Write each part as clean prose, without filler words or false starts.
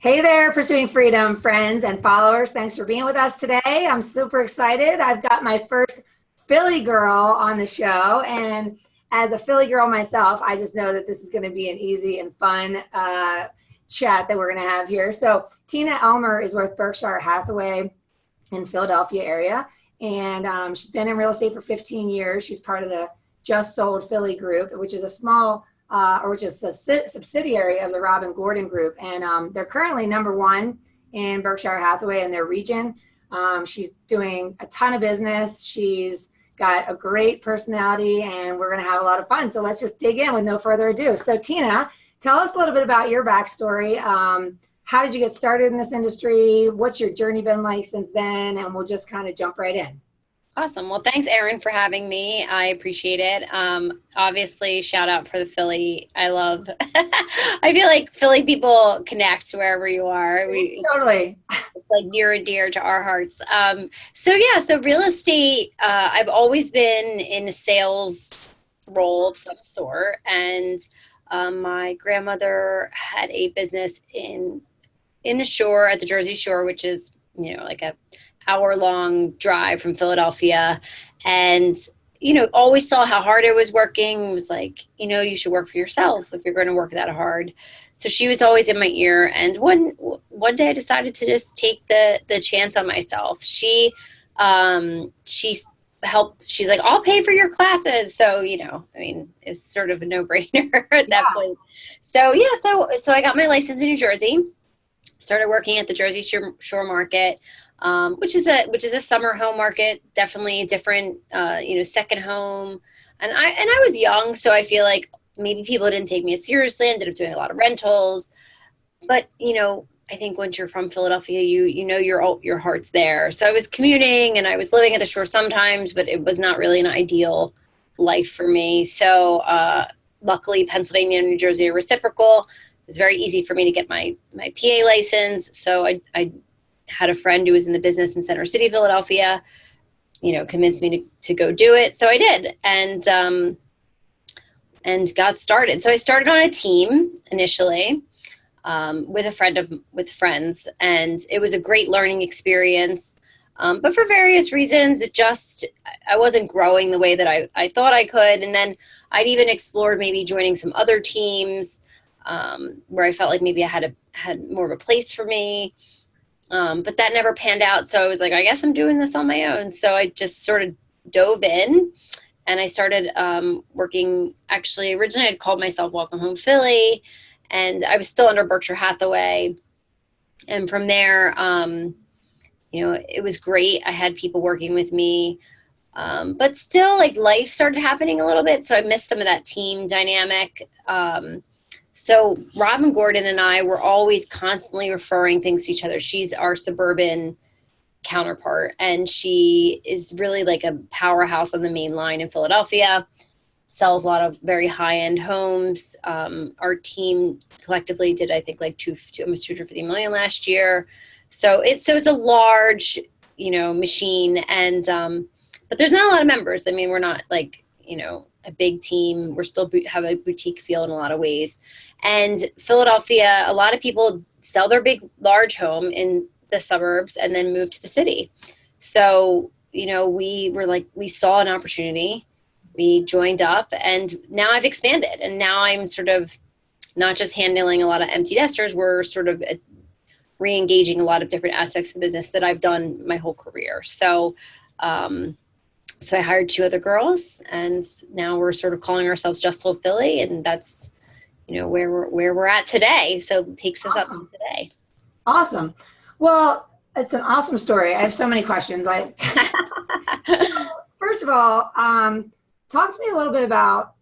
Hey there, Pursuing Freedom friends and followers. Thanks for being with us today. I'm super excited. I've got my first Philly girl on the show. And as a Philly girl myself, I just know that this is going to be an easy and fun chat that we're going to have here. So Tina Elmer is with Berkshire Hathaway in Philadelphia area. And she's been in real estate for 15 years. She's part of the Just Sold Philly group, which is a small which is a subsidiary of the Robin Gordon Group. And they're currently number one in Berkshire Hathaway in their region. She's doing a ton of business. She's got a great personality, and we're going to have a lot of fun. So let's just dig in with no further ado. So Tina, tell us a little bit about your backstory. How did you get started in this industry? What's your journey been like since then? And we'll just kind of jump right in. Awesome. Well, thanks, Erin, for having me. I appreciate it. Obviously, shout out for the Philly. I feel like Philly people connect wherever you are. Totally. It's like near and dear to our hearts. So real estate, I've always been in a sales role of some sort. And my grandmother had a business in the shore, at the Jersey Shore, which is, like a hour-long drive from Philadelphia, and always saw how hard I was working. It was like, you should work for yourself if you're going to work that hard. So she was always in my ear, and one day I decided to just take the chance on myself. She helped. She's like, I'll pay for your classes. So it's sort of a no-brainer at that point. So I got my license in New Jersey, started working at the Jersey Shore market, which is a summer home market, definitely different, second home. And I was young, so I feel like maybe people didn't take me as seriously. I ended up doing a lot of rentals, but I think once you're from Philadelphia, your heart's there. So I was commuting and I was living at the shore sometimes, but it was not really an ideal life for me. So luckily, Pennsylvania and New Jersey are reciprocal. It was very easy for me to get my PA license. So I had a friend who was in the business in Center City, Philadelphia, convinced me to go do it. So I did, and got started. So I started on a team initially, with friends, and it was a great learning experience. But for various reasons, I wasn't growing the way that I thought I could. And then I'd even explored maybe joining some other teams, where I felt like maybe I had more of a place for me. But that never panned out. So I was like, I guess I'm doing this on my own. So I just sort of dove in, and I started working. Actually, originally I'd called myself Welcome Home Philly, and I was still under Berkshire Hathaway. And from there, it was great. I had people working with me, but still, like, life started happening a little bit. So I missed some of that team dynamic. So Robin Gordon and I were always constantly referring things to each other. She's our suburban counterpart, and she is really like a powerhouse on the main line in Philadelphia, sells a lot of very high-end homes. Our team collectively did, I think, like almost 250 million last year. So it's a large, machine, and but there's not a lot of members. I mean, we're not like, a big team. We're still have a boutique feel in a lot of ways. And Philadelphia, a lot of people sell their large home in the suburbs and then move to the city. So, we saw an opportunity, we joined up, and now I've expanded. And now I'm sort of not just handling a lot of empty nesters, we're sort of re-engaging a lot of different aspects of the business that I've done my whole career. So I hired 2 other girls, and now we're sort of calling ourselves Just Sold Philly, and that's, where we're at today. So it takes us up to today. Awesome. Well, it's an awesome story. I have so many questions. First of all, talk to me a little bit about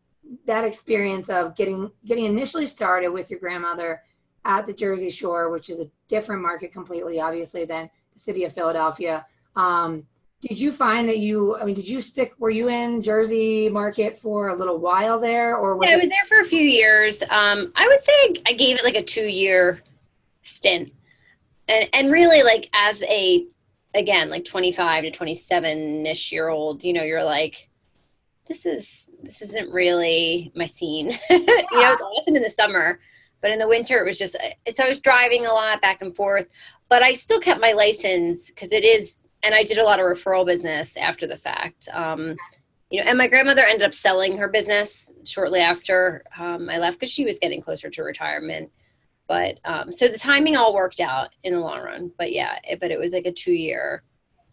that experience of getting initially started with your grandmother at the Jersey Shore, which is a different market completely, obviously, than the city of Philadelphia. Did you find that were you in Jersey market for a little while there, or I was there for a few years. I would say I gave it like a 2-year stint, and really, like, as like 25 to 27-ish year old, you're like, this isn't really my scene. It's awesome in the summer, But in the winter, it was just, so I was driving a lot back and forth, but I still kept my license because it is, and I did a lot of referral business after the fact. And my grandmother ended up selling her business shortly after I left because she was getting closer to retirement. But so the timing all worked out in the long run. But yeah, it was like a 2-year.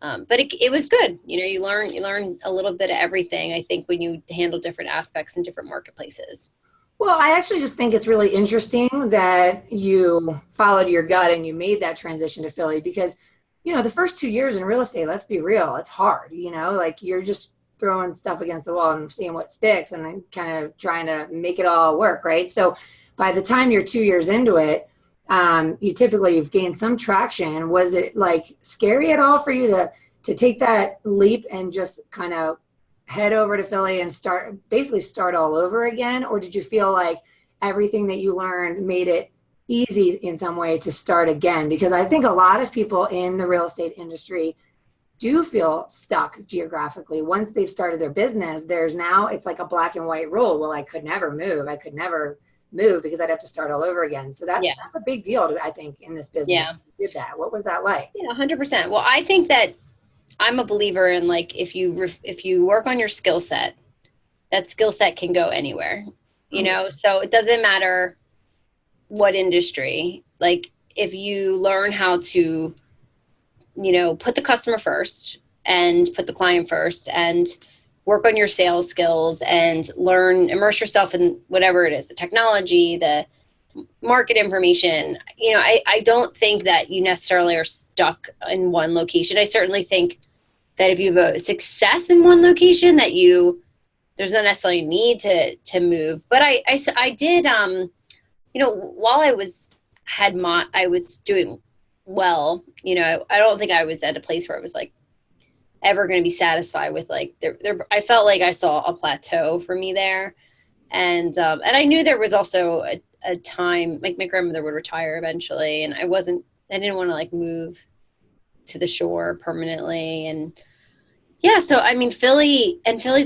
But it was good. You learn a little bit of everything, I think, when you handle different aspects in different marketplaces. Well, I actually just think it's really interesting that you followed your gut and you made that transition to Philly because, the first 2 years in real estate, let's be real, it's hard, like you're just throwing stuff against the wall and seeing what sticks and then kind of trying to make it all work, right? So by the time you're 2 years into it, you've gained some traction. Was it like scary at all for you to take that leap and just kind of head over to Philly and start all over again? Or did you feel like everything that you learned made it easy in some way to start again? Because I think a lot of people in the real estate industry do feel stuck geographically. Once they've started their business, it's like a black and white rule. Well, I could never move because I'd have to start all over again. So that's a big deal, I think, in this business. Yeah. You did that. What was that like? Yeah, 100%. Well, I think that I'm a believer in, like, if you work on your skill set, that skill set can go anywhere, so it doesn't matter what industry. Like, if you learn how to, put the customer first and put the client first and work on your sales skills and immerse yourself in whatever it is, the technology, the market information, I don't think that you necessarily are stuck in one location. I certainly think that if you have a success in one location, that there's not necessarily need to move. But I did, while I was doing well, I don't think I was at a place where I was like ever going to be satisfied with, like, I felt like I saw a plateau for me there. And I knew there was also a time, like, my grandmother would retire eventually, and I didn't want to, like, move to the shore permanently. And yeah, so I mean, Philly's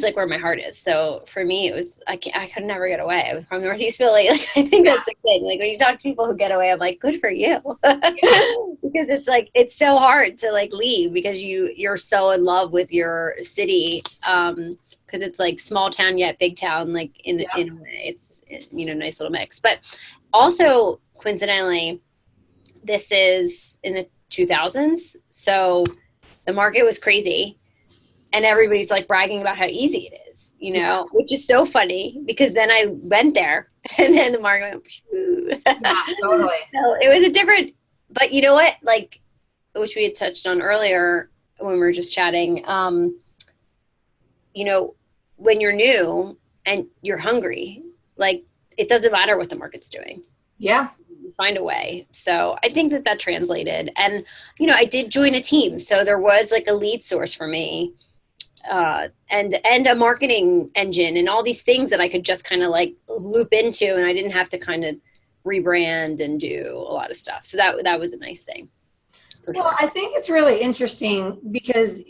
like where my heart is. So for me, it was, I could never get away. I was from Northeast Philly. Like, I think that's the thing. Like, when you talk to people who get away, I'm like, good for you. Because it's like, it's so hard to, like, leave because you're so in love with your city. Because it's like small town yet big town, like in a way. It's nice little mix. But also, coincidentally, this is in the 2000s, so the market was crazy, and everybody's like bragging about how easy it is, which is so funny because then I went there and then the market went, yeah, totally. So it was a different, but you know what, like, which we had touched on earlier when we were just chatting, when you're new and you're hungry, like, it doesn't matter what the market's doing. Yeah. You find a way. So I think that translated. And, I did join a team. So there was, like, a lead source for me, and a marketing engine and all these things that I could just kind of, like, loop into, and I didn't have to kind of rebrand and do a lot of stuff. So that was a nice thing. Well, sure. I think it's really interesting because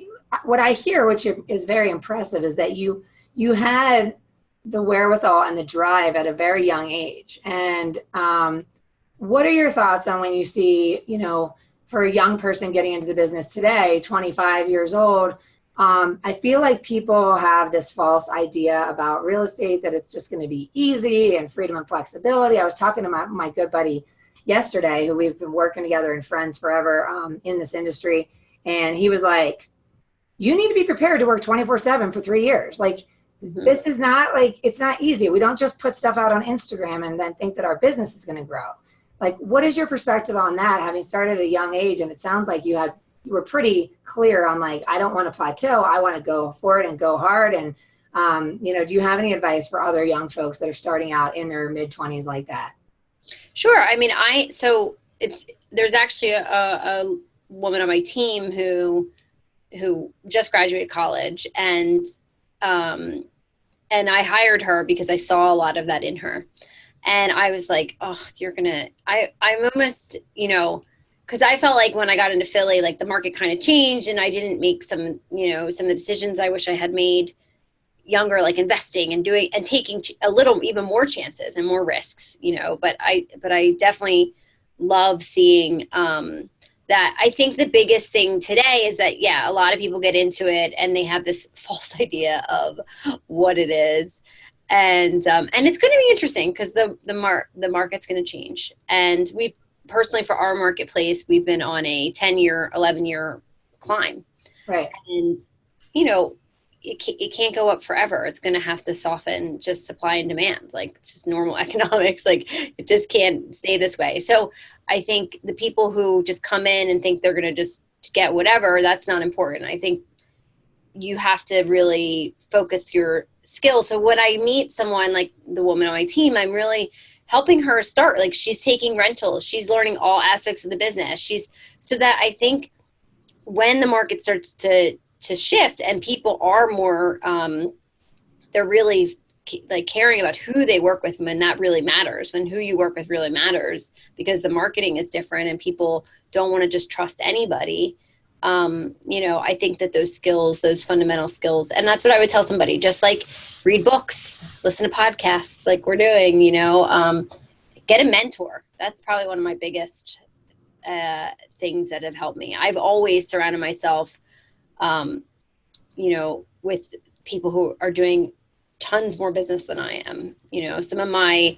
what I hear, which is very impressive, is that you had the wherewithal and the drive at a very young age. And what are your thoughts on when you see, for a young person getting into the business today, 25 years old, I feel like people have this false idea about real estate, that it's just going to be easy and freedom and flexibility. I was talking to my good buddy yesterday, who we've been working together and friends forever in this industry. And he was like, you need to be prepared to work 24/7 for 3 years. Like, this is not, like, it's not easy. We don't just put stuff out on Instagram and then think that our business is going to grow. Like, what is your perspective on that, having started at a young age? And it sounds like you were pretty clear on, like, I don't want to plateau. I want to go for it and go hard. And, do you have any advice for other young folks that are starting out in their mid-20s like that? Sure. I mean, there's actually a woman on my team who just graduated college, and I hired her because I saw a lot of that in her. And I was like, oh, I'm almost, because I felt like when I got into Philly, like, the market kind of changed and I didn't make some of the decisions I wish I had made, younger, like investing and doing and taking a little even more chances and more risks, you know, but I definitely love seeing that. I think the biggest thing today is that, yeah, a lot of people get into it and they have this false idea of what it is. And it's going to be interesting because the market's going to change. And we personally, for our marketplace, we've been on a 10-year, 11-year climb. Right. And, you know, it can't go up forever. It's going to have to soften just supply and demand. Like, it's just normal economics. Like, it just can't stay this way. So I think the people who just come in and think they're going to just get whatever, that's not important. I think you have to really focus your skills. So when I meet someone like the woman on my team, I'm really helping her start. Like, she's taking rentals. She's learning all aspects of the business. So that I think when the market starts to shift and people are more, they're really like caring about who they work with, when that really matters, when who you work with really matters, because the marketing is different and people don't want to just trust anybody. You know, I think that those skills, those fundamental skills, and that's what I would tell somebody, just like read books, listen to podcasts like we're doing, you know, get a mentor. That's probably one of my biggest things that have helped me. I've always surrounded myself, you know, with people who are doing tons more business than I am. You know, some of my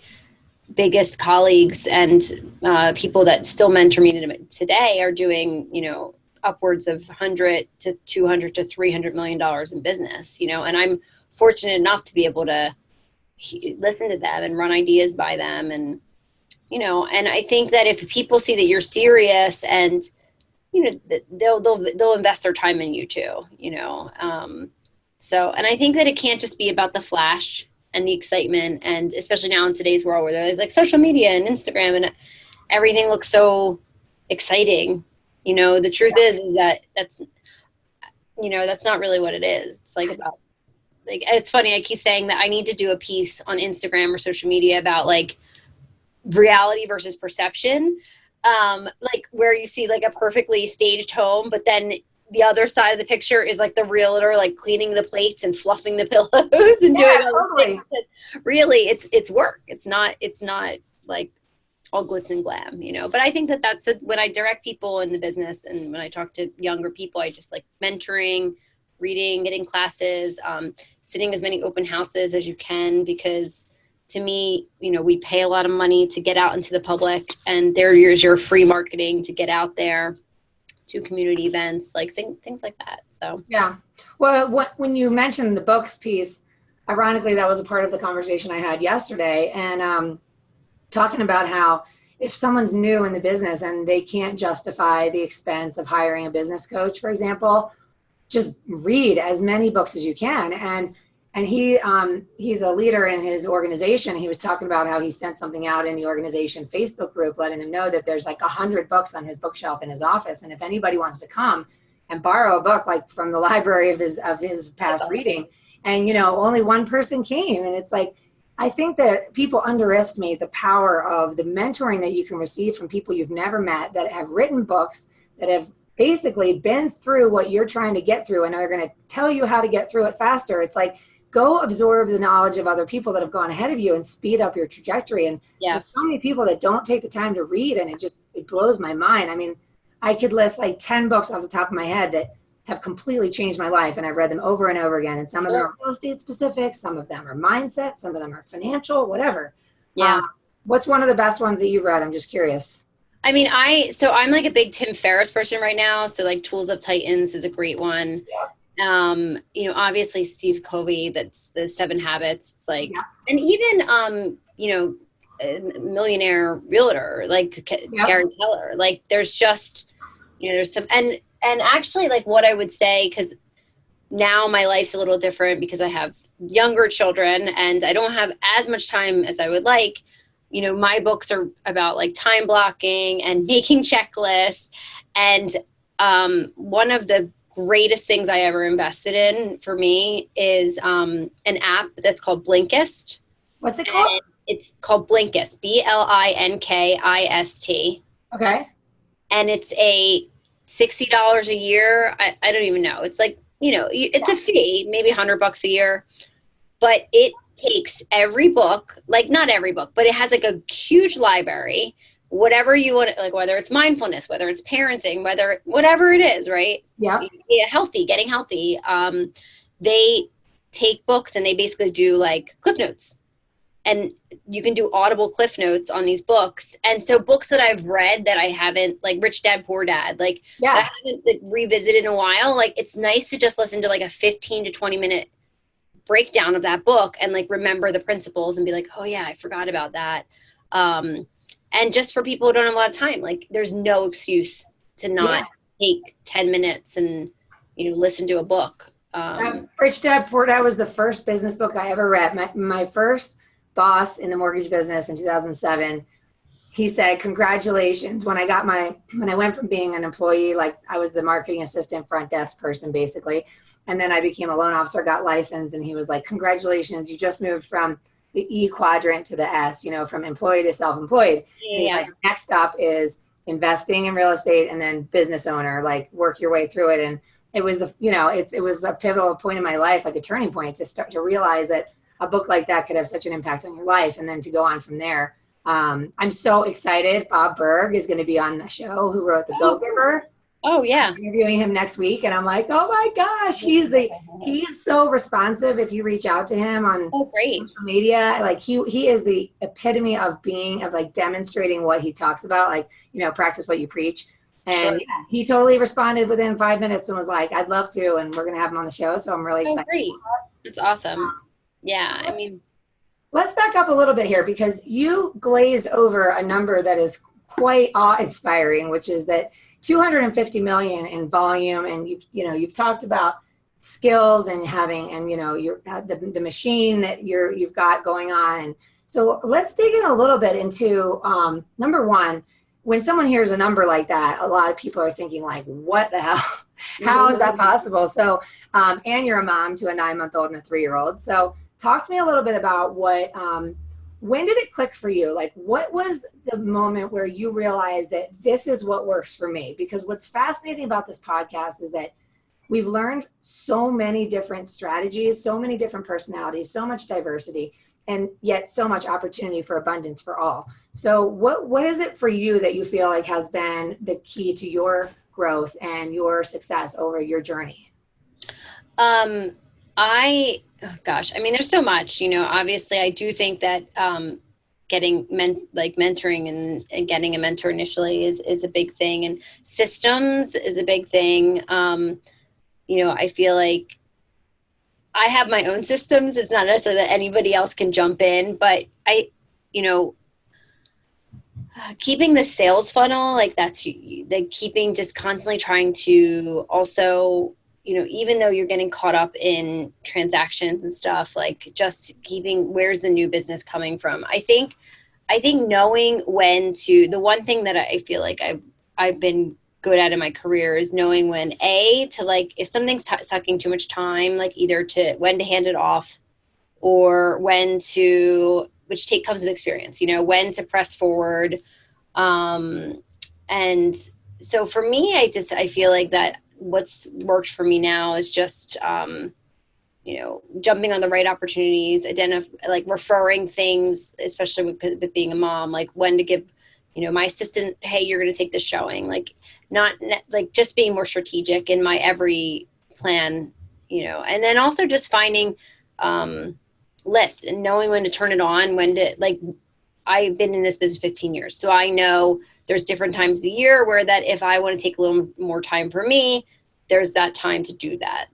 biggest colleagues and people that still mentor me today are doing, you know, upwards of 100 to 200 to $300 million in business, you know, and I'm fortunate enough to be able to listen to them and run ideas by them. And, you know, and I think that if people see that you're serious and, you know, they'll invest their time in you too, you know? So, and I think that it can't just be about the flash and the excitement. And especially now in today's world where there's like social media and Instagram and everything looks so exciting. You know, the truth is that's, you know, that's not really what it is. It's like about, like, it's funny. I keep saying that I need to do a piece on Instagram or social media about like reality versus perception. Like where you see like a perfectly staged home, but then the other side of the picture is like the realtor, like cleaning the plates and fluffing the pillows and doing all the things. Really, it's work. It's not like all glitz and glam, you know. But I think that that's when I direct people in the business and when I talk to younger people, I just like mentoring, reading, getting classes, sitting as many open houses as you can, because to me, you know, we pay a lot of money to get out into the public, and there's your free marketing to get out there to community events, like things like that. So yeah. Well, when you mentioned the books piece, ironically, that was a part of the conversation I had yesterday, and talking about how if someone's new in the business and they can't justify the expense of hiring a business coach, for example, just read as many books as you can. And he's a leader in his organization. He was talking about how he sent something out in the organization Facebook group, letting them know that there's like 100 books on his bookshelf in his office. And if anybody wants to come and borrow a book, like from the library of his past reading, and, you know, only one person came. And it's like, I think that people underestimate the power of the mentoring that you can receive from people you've never met, that have written books, that have basically been through what you're trying to get through and are going to tell you how to get through it faster. It's like, go absorb the knowledge of other people that have gone ahead of you and speed up your trajectory. And there's so many people that don't take the time to read, and it blows my mind. I mean, I could list like 10 books off the top of my head that have completely changed my life, and I've read them over and over again. And some of them are real estate specific, some of them are mindset, some of them are financial, whatever. Yeah. What's one of the best ones that you've read? I'm just curious. I mean, I'm like a big Tim Ferriss person right now. So like Tools of Titans is a great one. Yeah. You know, obviously Steve Covey, that's the 7 Habits. It's like, and even, you know, Millionaire Realtor, like Gary Keller, like there's just, you know, there's some, and actually like what I would say, because now my life's a little different because I have younger children and I don't have as much time as I would like. You know, my books are about like time blocking and making checklists. And one of the greatest things I ever invested in for me is an app that's called Blinkist. What's it called? It's called Blinkist, Blinkist. Okay. And it's a $60 a year. I don't even know. It's like, you know, it's a fee, maybe $100 a year. but it takes every book, like not every book, but it has like a huge library, whatever you want, like whether it's mindfulness, whether it's parenting, whatever it is, right? Yeah. Getting healthy. They take books and they basically do like cliff notes, and you can do audible cliff notes on these books. And so books that I've read that I haven't, like Rich Dad Poor Dad, like that I haven't like, revisited in a while, like it's nice to just listen to like a 15 to 20 minute breakdown of that book and like remember the principles and be like, oh yeah, I forgot about that. And just for people who don't have a lot of time, like there's no excuse to not take 10 minutes and, listen to a book. Rich Dad Poor Dad was the first business book I ever read. My first boss in the mortgage business in 2007, he said, congratulations. When I went from being an employee, like I was the marketing assistant, front desk person, basically. And then I became a loan officer, got licensed. And he was like, congratulations, you just moved from the E quadrant to the S, from employee to self-employed. Yeah. He's like, next up is investing in real estate and then business owner, like work your way through it. And it was it was a pivotal point in my life, like a turning point to start to realize that a book like that could have such an impact on your life, and then to go on from there. I'm so excited. Bob Berg is going to be on the show, who wrote The Go-Giver. Oh yeah. I'm interviewing him next week, and I'm like, oh my gosh, he's so responsive. If you reach out to him on social media, like he is the epitome of demonstrating what he talks about, like, practice what you preach. And he totally responded within 5 minutes and was like, I'd love to, and we're going to have him on the show. So I'm really excited. Great. That's awesome. Yeah, I mean, let's back up a little bit here, because you glazed over a number that is quite awe-inspiring, which is that 250 million in volume, and you've talked about skills and having, and the machine that you've got going on. And so let's dig in a little bit into number one. When someone hears a number like that, a lot of people are thinking like, what the hell? How is that possible? So, and you're a mom to a 9-month-old and a 3-year-old. So talk to me a little bit about when did it click for you? Like, what was the moment where you realized that this is what works for me? Because what's fascinating about this podcast is that we've learned so many different strategies, so many different personalities, so much diversity, and yet so much opportunity for abundance for all. So what is it for you that you feel like has been the key to your growth and your success over your journey? I mean, there's so much, obviously I do think that getting mentoring and getting a mentor initially is a big thing, and systems is a big thing. I feel like I have my own systems. It's not necessarily that anybody else can jump in, but keeping the sales funnel, like that's like keeping just constantly trying to also, even though you're getting caught up in transactions and stuff, like just keeping, where's the new business coming from? I think knowing when to, the one thing that I feel like I've been good at in my career is knowing when to like, if something's sucking too much time, like either when to hand it off, or which comes with experience, when to press forward. And so for me, I feel like that what's worked for me now is just, jumping on the right opportunities, like referring things, especially with being a mom, like when to give, my assistant, hey, you're going to take this showing, like not like just being more strategic in my every plan, and then also just finding, lists and knowing when to turn it on, I've been in this business 15 years. So I know there's different times of the year where that if I want to take a little more time for me, there's that time to do that.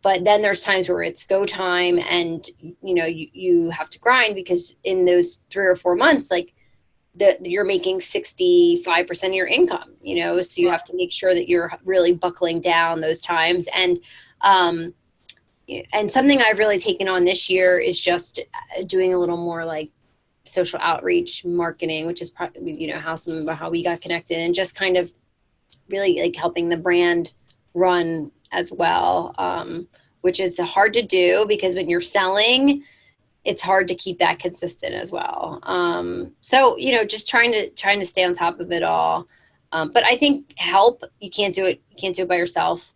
But then there's times where it's go time and, you have to grind, because in those 3 or 4 months, like you're making 65% of your income, so you have to make sure that you're really buckling down those times. And something I've really taken on this year is just doing a little more like social outreach marketing, which is probably, how we got connected, and just kind of really like helping the brand run as well, which is hard to do because when you're selling, it's hard to keep that consistent as well. So, just trying to stay on top of it all. But I think help, you can't do it by yourself.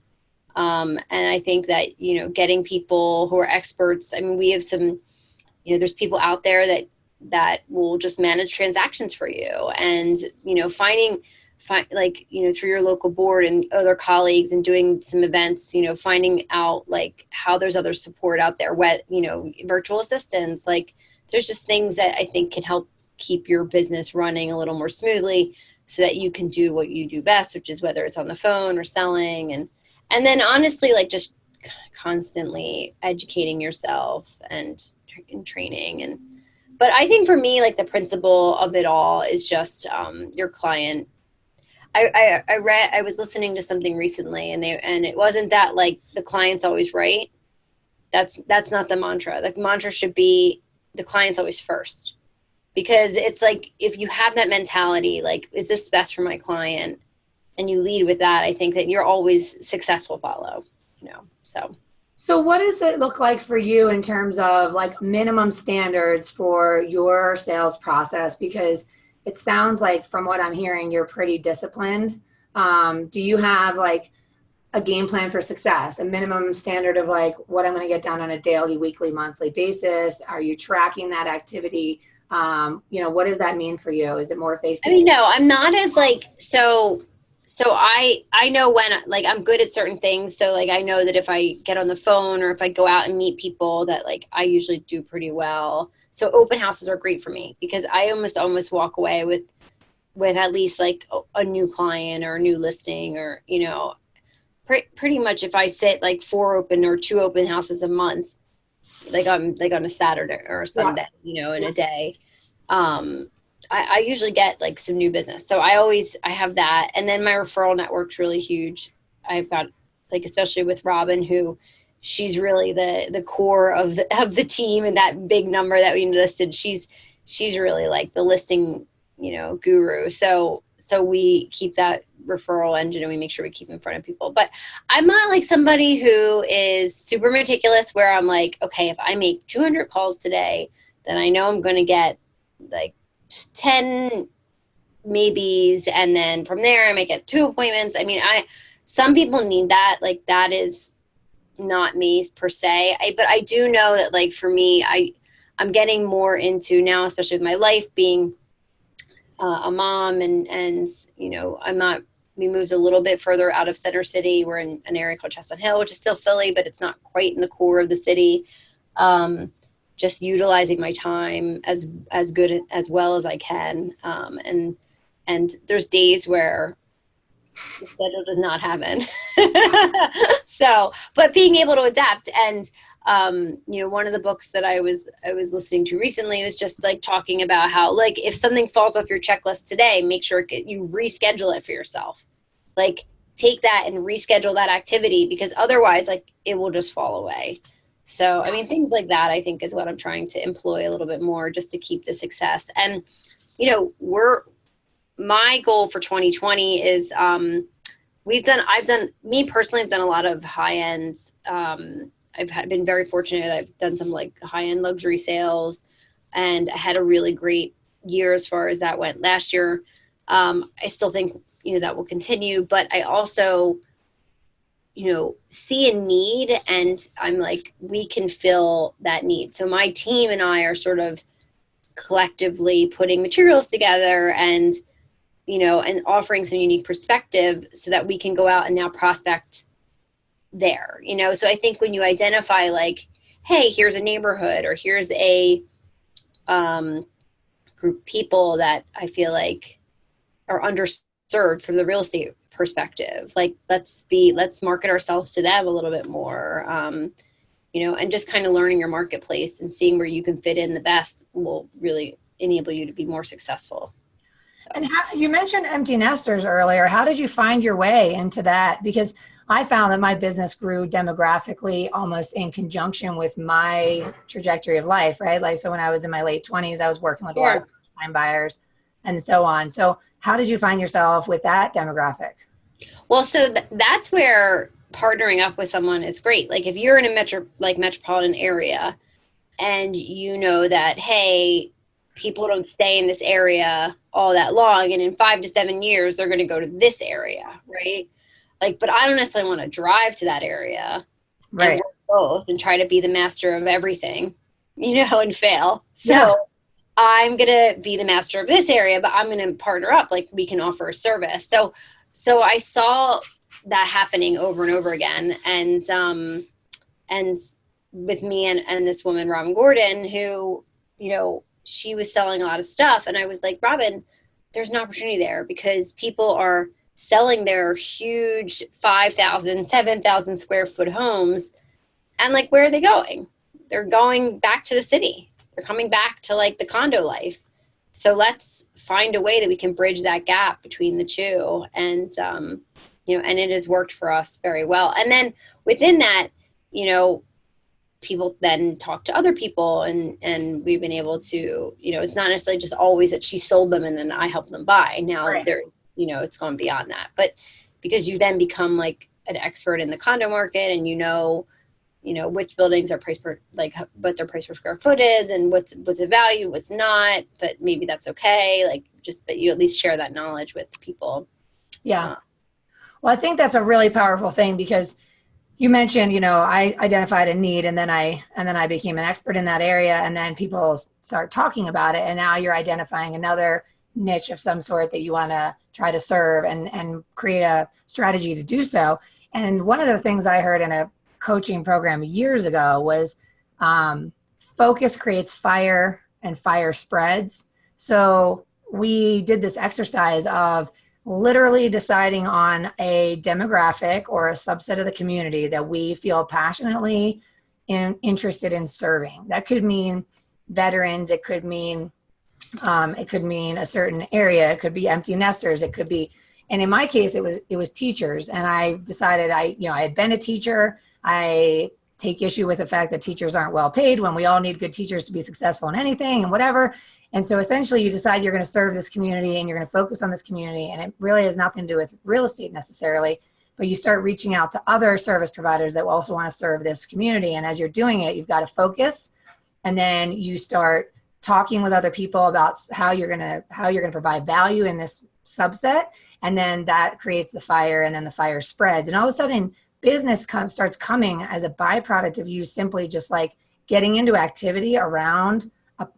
And I think that, getting people who are experts, I mean, we have some, there's people out there that will just manage transactions for you, and, through your local board and other colleagues and doing some events, finding out like how there's other support out there, virtual assistants, like there's just things that I think can help keep your business running a little more smoothly so that you can do what you do best, which is whether it's on the phone or selling. And then honestly, like just constantly educating yourself and training. But I think for me, like the principle of it all is just your client. I was listening to something recently, and it wasn't that like the client's always right. That's not the mantra. The mantra should be the client's always first, because it's like, if you have that mentality, like, is this best for my client? And you lead with that, I think that you're always successful follow, So what does it look like for you in terms of like minimum standards for your sales process? Because it sounds like, from what I'm hearing, you're pretty disciplined. Do you have like a game plan for success, a minimum standard of like what I'm going to get done on a daily, weekly, monthly basis? Are you tracking that activity? What does that mean for you? Is it more face-to-face? I mean, no, I'm not as like, so I know when, like, I'm good at certain things. So like, I know that if I get on the phone or if I go out and meet people, that like, I usually do pretty well. So open houses are great for me, because I almost walk away with at least like a new client or a new listing, or, pretty much if I sit like 4 open or 2 open houses a month, like on a Saturday or a Sunday, in a day, I usually get like some new business. So I have that. And then my referral network's really huge. I've got like, especially with Robin, who she's really the core of the team, and that big number that we listed, she's really like the listing, guru. So we keep that referral engine, and we make sure we keep in front of people. But I'm not like somebody who is super meticulous, where I'm like, okay, if I make 200 calls today, then I know I'm going to get like 10 maybes, and then from there I might get 2 appointments. I mean, some people need that. Like, that is not me per se. But I do know that, like, for me, I'm getting more into now, especially with my life being a mom, and we moved a little bit further out of Center City. We're in an area called Chestnut Hill, which is still Philly, but it's not quite in the core of the city. Just utilizing my time as well as I can. And there's days where the schedule does not happen. But being able to adapt. And, one of the books that I was listening to recently was just like talking about how, like, if something falls off your checklist today, make sure you reschedule it for yourself. Like, take that and reschedule that activity, because otherwise, like, it will just fall away. So, I mean, things like that, I think, is what I'm trying to employ a little bit more, just to keep the success. And, my goal for 2020 is, I've done a lot of high ends. I've been very fortunate. I've done some like high end luxury sales, and I had a really great year as far as that went last year. I still think, that will continue, but I also, see a need, and I'm like, we can fill that need. So my team and I are sort of collectively putting materials together and, and offering some unique perspective so that we can go out and now prospect there, So I think when you identify like, hey, here's a neighborhood, or here's a group of people that I feel like are underserved from the real estate perspective, like let's market ourselves to them a little bit more, and just kind of learning your marketplace and seeing where you can fit in the best will really enable you to be more successful. So. And you mentioned empty nesters earlier. How did you find your way into that? Because I found that my business grew demographically almost in conjunction with my trajectory of life, right? Like, so when I was in my late 20s, I was working with a lot of first-time buyers and so on. So how did you find yourself with that demographic? Well, so that's where partnering up with someone is great. Like, if you're in a metropolitan area, and you know that, hey, people don't stay in this area all that long, and in 5 to 7 years, they're going to go to this area, right? like, but I don't necessarily want to drive to that area Right. and work both and try to be the master of everything, and fail. So Yeah. I'm going to be the master of this area, but I'm going to partner up. Like, we can offer a service. So I saw that happening over and over again. And with me and this woman, Robin Gordon, who, she was selling a lot of stuff. And I was like, Robin, there's an opportunity there, because people are selling their huge 5,000, 7,000 square foot homes. And like, where are they going? They're going back to the city. They're coming back to like the condo life. So let's find a way that we can bridge that gap between the two. And, and it has worked for us very well. And then within that, people then talk to other people, and we've been able to, it's not necessarily just always that she sold them and then I help them buy. Now Right. they're, it's gone beyond that, but because you then become like an expert in the condo market, and which buildings are priced for, like, what their price per square foot is, and what's a value, what's not, but maybe that's okay. Like, just that you at least share that knowledge with people. Yeah. Well, I think that's a really powerful thing, because you mentioned, I identified a need, and then I became an expert in that area, and then people start talking about it, and now you're identifying another niche of some sort that you want to try to serve, and create a strategy to do so. And one of the things I heard in a coaching program years ago was focus creates fire, and fire spreads. So we did this exercise of literally deciding on a demographic or a subset of the community that we feel passionately interested in serving. That could mean veterans. It could mean a certain area. It could be empty nesters. It could be, and in my case, it was teachers. And I decided I had been a teacher. I take issue with the fact that teachers aren't well paid, when we all need good teachers to be successful in anything and whatever. And so essentially you decide you're going to serve this community, and you're going to focus on this community. And it really has nothing to do with real estate necessarily, but you start reaching out to other service providers that also want to serve this community. And as you're doing it, you've got to focus, and then you start talking with other people about how you're going to provide value in this subset. And then that creates the fire, and then the fire spreads. And all of a sudden business starts coming as a byproduct of you simply just like getting into activity around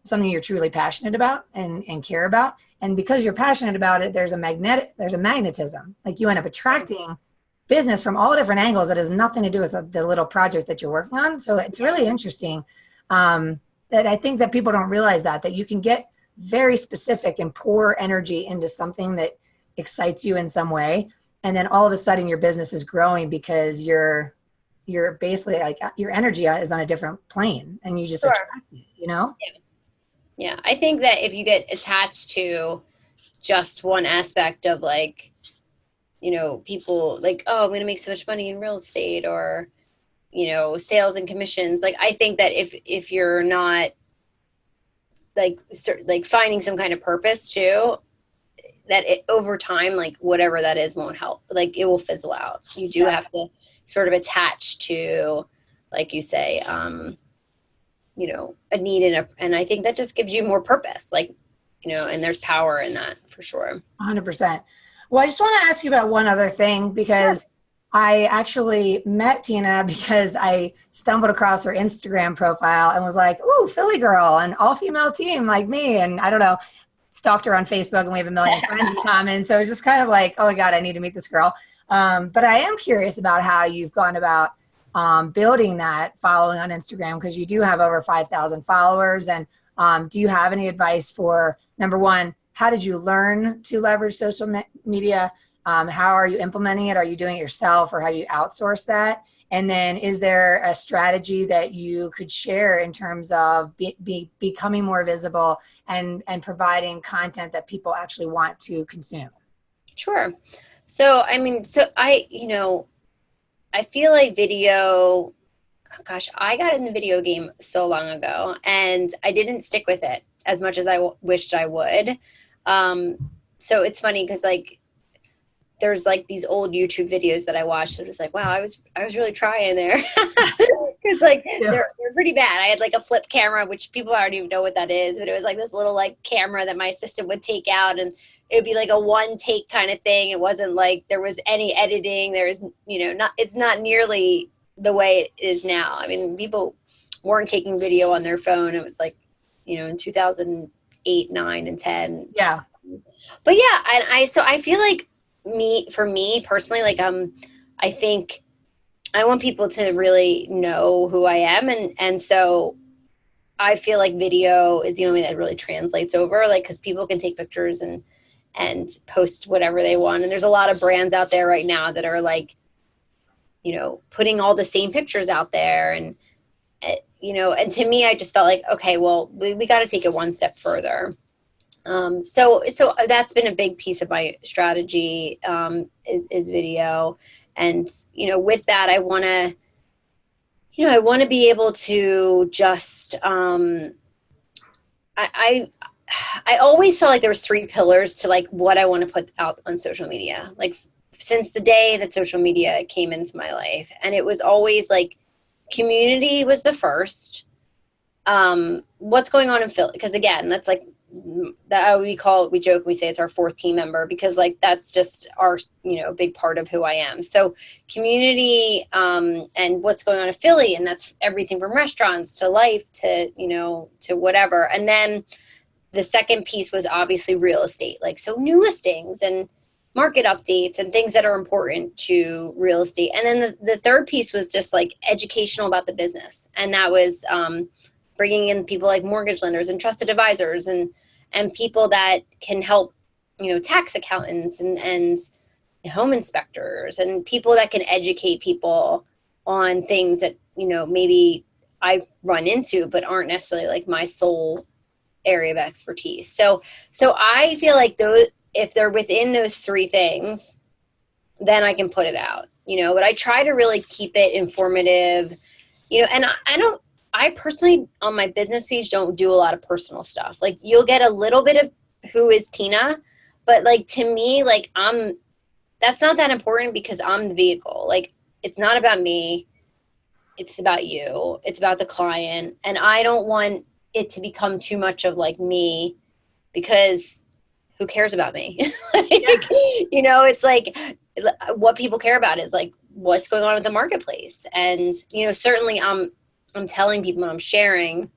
something you're truly passionate about and care about. And because you're passionate about it, there's a magnetism. Like, you end up attracting business from all different angles that has nothing to do with the little project that you're working on. So it's really interesting that I think that people don't realize that you can get very specific and pour energy into something that excites you in some way. And then all of a sudden your business is growing, because you're basically like, your energy is on a different plane, and you just Sure. attract it, Yeah. I think that if you get attached to just one aspect of, like, people like, oh, I'm going to make so much money in real estate, or, sales and commissions. Like, I think that if you're not like finding some kind of purpose too, that over time, like, whatever that is won't help. Like, it will fizzle out. You do have to sort of attach to, like you say, a need, and I think that just gives you more purpose, like, and there's power in that for sure. 100%. Well, I just want to ask you about one other thing, because I actually met Tina because I stumbled across her Instagram profile and was like, ooh, Philly girl, an all-female team like me. And I don't know, stalked her on Facebook, and we have a million friends in common. So it's just kind of like, oh my God, I need to meet this girl. But I am curious about how you've gone about building that following on Instagram, because you do have over 5,000 followers. And do you have any advice for, number one, how did you learn to leverage social media? How are you implementing it? Are you doing it yourself, or how do you outsource that? And then is there a strategy that you could share in terms of becoming more visible and providing content that people actually want to consume? Sure. So, I feel like video, gosh, I got in the video game so long ago, and I didn't stick with it as much as I wished I would. So it's funny, because like, there's like these old YouTube videos that I watched. I was like, wow, I was really trying there. It's like, they're pretty bad. I had like a flip camera, which people already even know what that is, but it was like this little like camera that my assistant would take out, and it would be like a one take kind of thing. It wasn't like there was any editing. There's, it's not nearly the way it is now. I mean, people weren't taking video on their phone. It was like, in 2008, 9, and 10. Yeah. But yeah, so I feel like for me personally, like, I think I want people to really know who I am. And so I feel like video is the only way that really translates over, like, cause people can take pictures and post whatever they want. And there's a lot of brands out there right now that are like, putting all the same pictures out there. And to me, I just felt like, okay, well, we got to take it one step further. So that's been a big piece of my strategy, is video. And, with that, I want to be able to just, I always felt like there was 3 pillars to like what I want to put out on social media, like since the day that social media came into my life. And it was always like, community was the first. What's going on in Philly? Because again, that's like that we joke, we say it's our 4th team member, because like that's just our big part of who I am. So community, and what's going on in Philly, and that's everything from restaurants to life to to whatever. And then the second piece was obviously real estate, like so new listings and market updates and things that are important to real estate. And then the third piece was just like educational about the business. And that was bringing in people like mortgage lenders and trusted advisors and people that can help, tax accountants and home inspectors and people that can educate people on things that, maybe I run into, but aren't necessarily like my sole area of expertise. So I feel like if they're within those 3 things, then I can put it out, but I try to really keep it informative, and I personally on my business page don't do a lot of personal stuff. Like you'll get a little bit of who is Tina, but like to me, like that's not that important because I'm the vehicle. Like it's not about me. It's about you. It's about the client. And I don't want it to become too much of like me, because who cares about me? It's like what people care about is like what's going on with the marketplace. And, certainly I'm telling people and I'm sharing,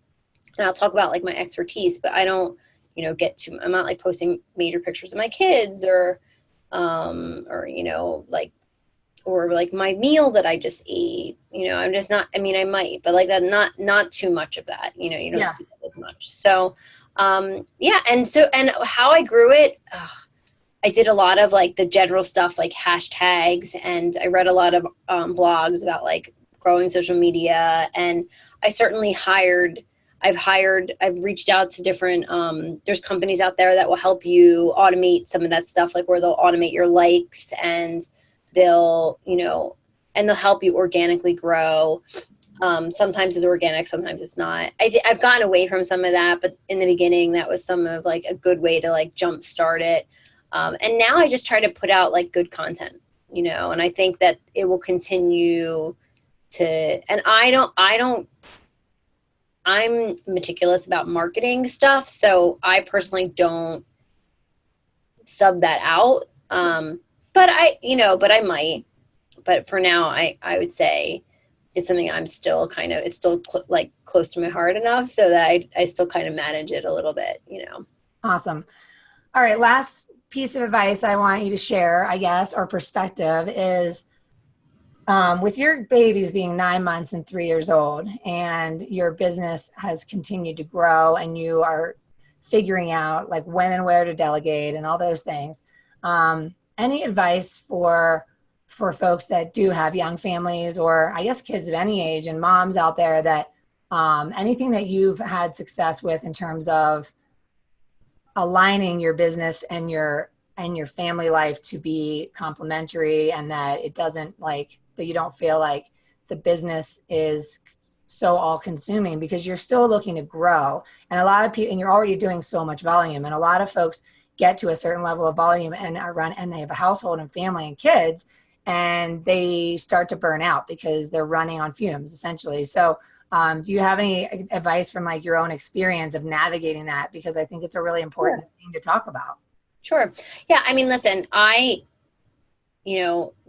and I'll talk about like my expertise, but I don't, I'm not like posting major pictures of my kids or like my meal that I just ate, I'm just not, I mean, I might, but like that, not too much of that, you don't see that as much. So, and how I grew it, I did a lot of like the general stuff, like hashtags, and I read a lot of blogs about like growing social media. And I certainly I've reached out to different, there's companies out there that will help you automate some of that stuff, like where they'll automate your likes and they'll help you organically grow. Sometimes it's organic, sometimes it's not. I've gotten away from some of that, but in the beginning that was some of like a good way to like jump start it. And now I just try to put out like good content, and I think that it will continue to, and I'm meticulous about marketing stuff. So I personally don't sub that out. But I might, but for now I would say it's something I'm still it's still like close to my heart enough so that I still kind of manage it a little bit, Awesome. All right. Last piece of advice I want you to share, I guess, or perspective is, with your babies being 9 months and 3 years old and your business has continued to grow and you are figuring out like when and where to delegate and all those things. Any advice for folks that do have young families, or I guess kids of any age, and moms out there that anything that you've had success with in terms of aligning your business and your family life to be complementary, and that it doesn't like that you don't feel like the business is so all consuming, because you're still looking to grow. And a lot of people, and you're already doing so much volume, and a lot of folks get to a certain level of volume and they have a household and family and kids, and they start to burn out because they're running on fumes essentially. So do you have any advice from like your own experience of navigating that? Because I think it's a really important thing to talk about. Sure. Yeah. I mean, listen,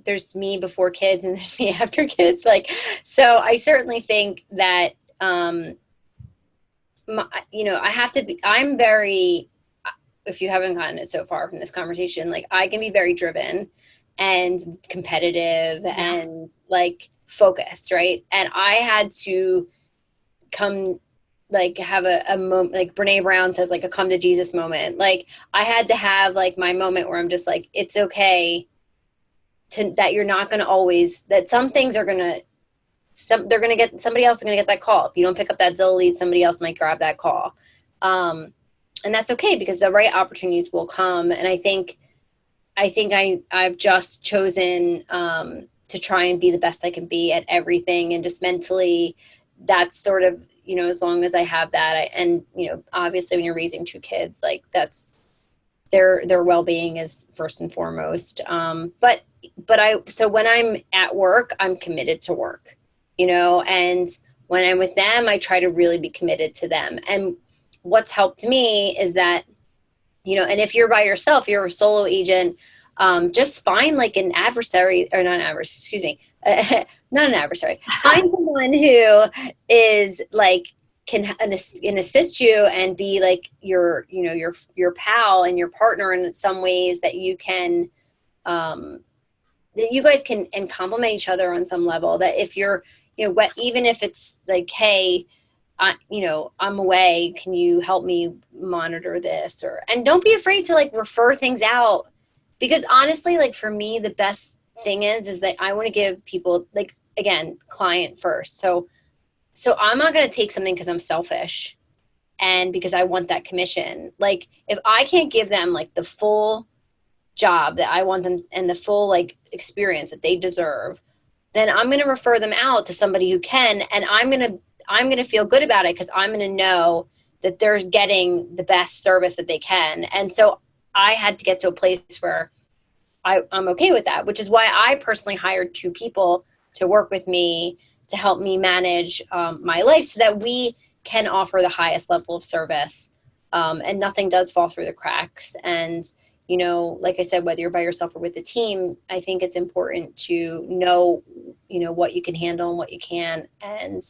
there's me before kids and there's me after kids. Like, so I certainly think that, I'm very, if you haven't gotten it so far from this conversation, like I can be very driven and competitive and like focused. Right. And I had to have a moment, like Brene Brown says, like a come to Jesus moment. Like I had to have like my moment where I'm just like, it's okay that you're not going to always, that some things are going to, somebody else is going to get that call. If you don't pick up that Zillow lead, somebody else might grab that call. And that's okay because the right opportunities will come. And I think I've just chosen to try and be the best I can be at everything. And just mentally, that's sort of, as long as I have that, obviously when you're raising 2 kids, like that's their well-being is first and foremost. So when I'm at work, I'm committed to work, and when I'm with them, I try to really be committed to them. And what's helped me is that, and if you're by yourself, you're a solo agent, just find like an adversary or not an adversary, excuse me, not an adversary, find someone who is like, can assist you and be like your pal and your partner in some ways that you can, that you guys can and complement each other on some level. That if you're, even if it's like, hey, I'm away, can you help me monitor this? And don't be afraid to like refer things out, because honestly, like for me, the best thing is that I want to give people, like, again, client first. So I'm not going to take something because I'm selfish and because I want that commission. Like if I can't give them like the full job that I want them and the full like experience that they deserve, then I'm going to refer them out to somebody who can. And I'm going to feel good about it because I'm going to know that they're getting the best service that they can. And so I had to get to a place where I'm okay with that, which is why I personally hired 2 people to work with me to help me manage my life so that we can offer the highest level of service, and nothing does fall through the cracks. And, like I said, whether you're by yourself or with a team, I think it's important to know, what you can handle and what you can't. And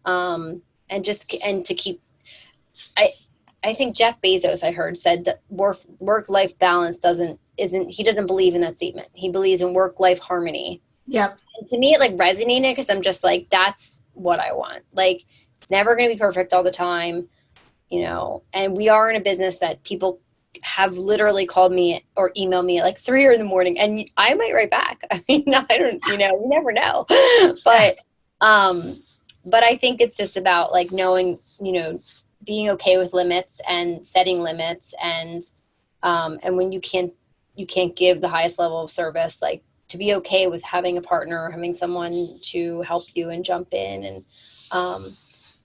to keep, I think Jeff Bezos, I heard, said that work-life balance he doesn't believe in that statement. He believes in work-life harmony. Yep. And to me, it like resonated because I'm just like, that's what I want. Like, it's never going to be perfect all the time, and we are in a business that people have literally called me or emailed me at like 3 a.m, and I might write back. I mean, I don't, you never know, but I think it's just about like knowing, being okay with limits and setting limits, and when you can't give the highest level of service, like to be okay with having a partner or having someone to help you and jump in, and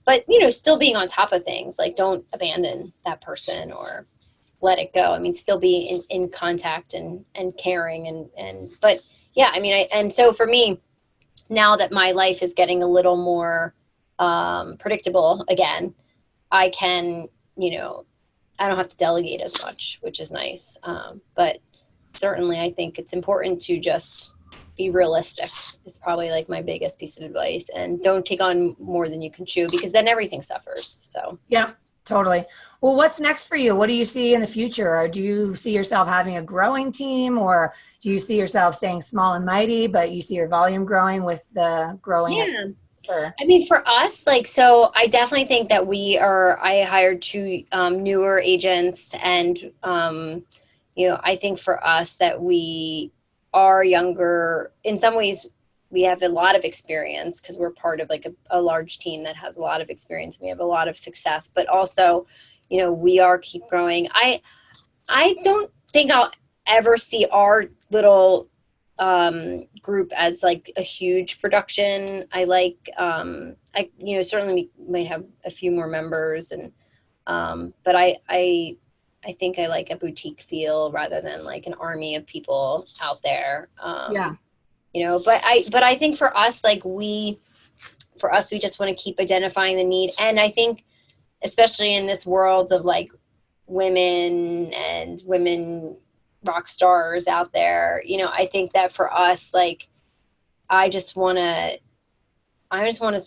but still being on top of things. Like don't abandon that person or let it go. I mean, still be in contact and caring but yeah, I mean, and so for me, now that my life is getting a little more predictable again, I can, I don't have to delegate as much, which is nice. But certainly I think it's important to just be realistic. It's probably like my biggest piece of advice, and don't take on more than you can chew, because then everything suffers. So yeah, totally. Well, what's next for you? What do you see in the future? Or do you see yourself having a growing team, or do you see yourself staying small and mighty, but you see your volume growing with the growing? Yeah. Sure. I mean, for us, like, so I definitely think that I hired 2 newer agents, and, I think for us that we are younger. In some ways, we have a lot of experience because we're part of like a large team that has a lot of experience. We have a lot of success, but also, we keep growing. I don't think I'll ever see our little group as like a huge production. I like, certainly we might have a few more members, and but I think I like a boutique feel rather than like an army of people out there. Yeah. you know, but I think for us, like we just want to keep identifying the need. And I think, especially in this world of like women rock stars out there, you know, I think that for us, like, I just want us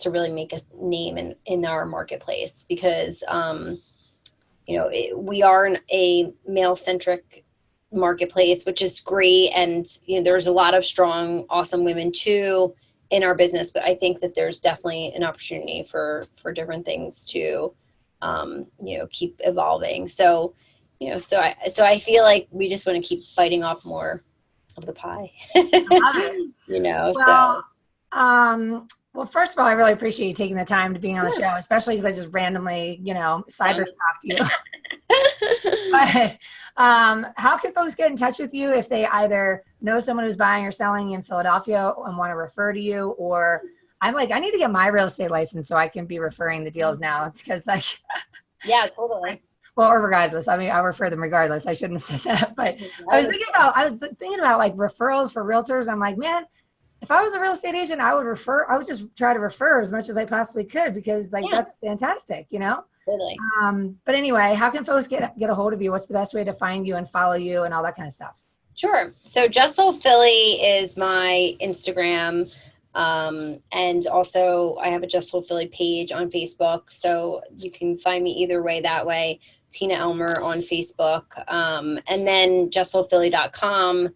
to really make a name in our marketplace, because, you know, we are a male-centric marketplace, which is great. And, you know, there's a lot of strong, awesome women too in our business, but I think that there's definitely an opportunity for different things to, you know, keep evolving. So, you know, so I feel like we just want to keep biting off more of the pie. I love it. You know, well, so. Well, first of all, I really appreciate you taking the time to being on the show, especially because I just randomly, you know, cyber stalked you. But how can folks get in touch with you if they either know someone who's buying or selling in Philadelphia and want to refer to you, or I'm like, I need to get my real estate license so I can be referring the deals now, because like, yeah, totally. Well, or regardless, I mean, I refer them regardless. I shouldn't have said that, but I was thinking about like referrals for realtors. I'm like, man, if I was a real estate agent, I would just try to refer as much as I possibly could, because like, that's fantastic, you know? Totally. But anyway, how can folks get a hold of you? What's the best way to find you and follow you and all that kind of stuff? Sure. So Just Sold Philly is my Instagram. And also I have a Just Sold Philly page on Facebook. So you can find me either way that way. Tina Elmer on Facebook. And then justsoldphilly.com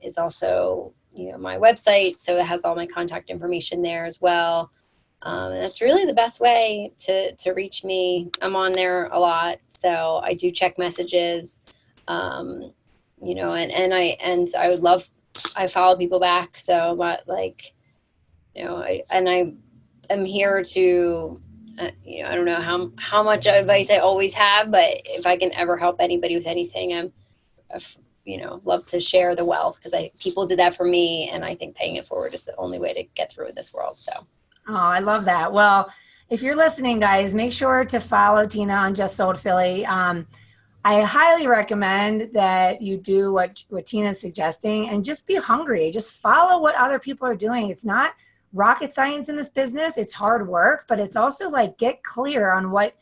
is also, you know, my website. So it has all my contact information there as well. And that's really the best way to reach me. I'm on there a lot, so I do check messages, you know, and I would love, I follow people back. So, but like, you know, I'm here to, you know, I don't know how much advice I always have, but if I can ever help anybody with anything, you know, love to share the wealth, because people did that for me, and I think paying it forward is the only way to get through this world. So. Oh, I love that. Well, if you're listening, guys, make sure to follow Tina on Just Sold Philly. I highly recommend that you do what Tina's suggesting, and just be hungry. Just follow what other people are doing. It's not rocket science in this business. It's hard work, but it's also like, get clear on what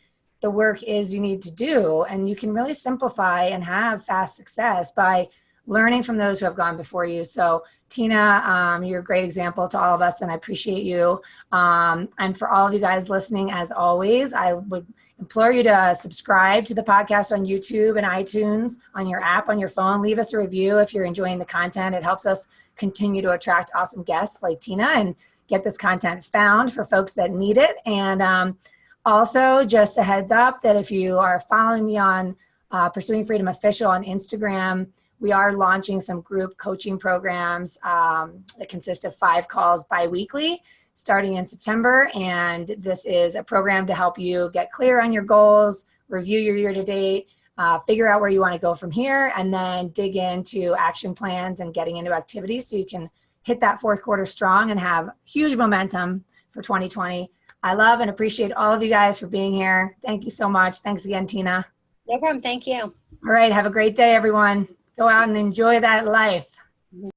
the work is you need to do. And you can really simplify and have fast success by learning from those who have gone before you. So Tina, you're a great example to all of us, and I appreciate you. And for all of you guys listening, as always, I would implore you to subscribe to the podcast on YouTube and iTunes, on your app, on your phone. Leave us a review if you're enjoying the content. It helps us continue to attract awesome guests like Tina and get this content found for folks that need it. And also, just a heads up that if you are following me on Pursuing Freedom Official on Instagram, we are launching some group coaching programs that consist of 5 calls bi-weekly starting in September. And this is a program to help you get clear on your goals, review your year-to-date, figure out where you want to go from here, and then dig into action plans and getting into activities so you can hit that fourth quarter strong and have huge momentum for 2020. I love and appreciate all of you guys for being here. Thank you so much. Thanks again, Tina. No problem. Thank you. All right. Have a great day, everyone. Go out and enjoy that life.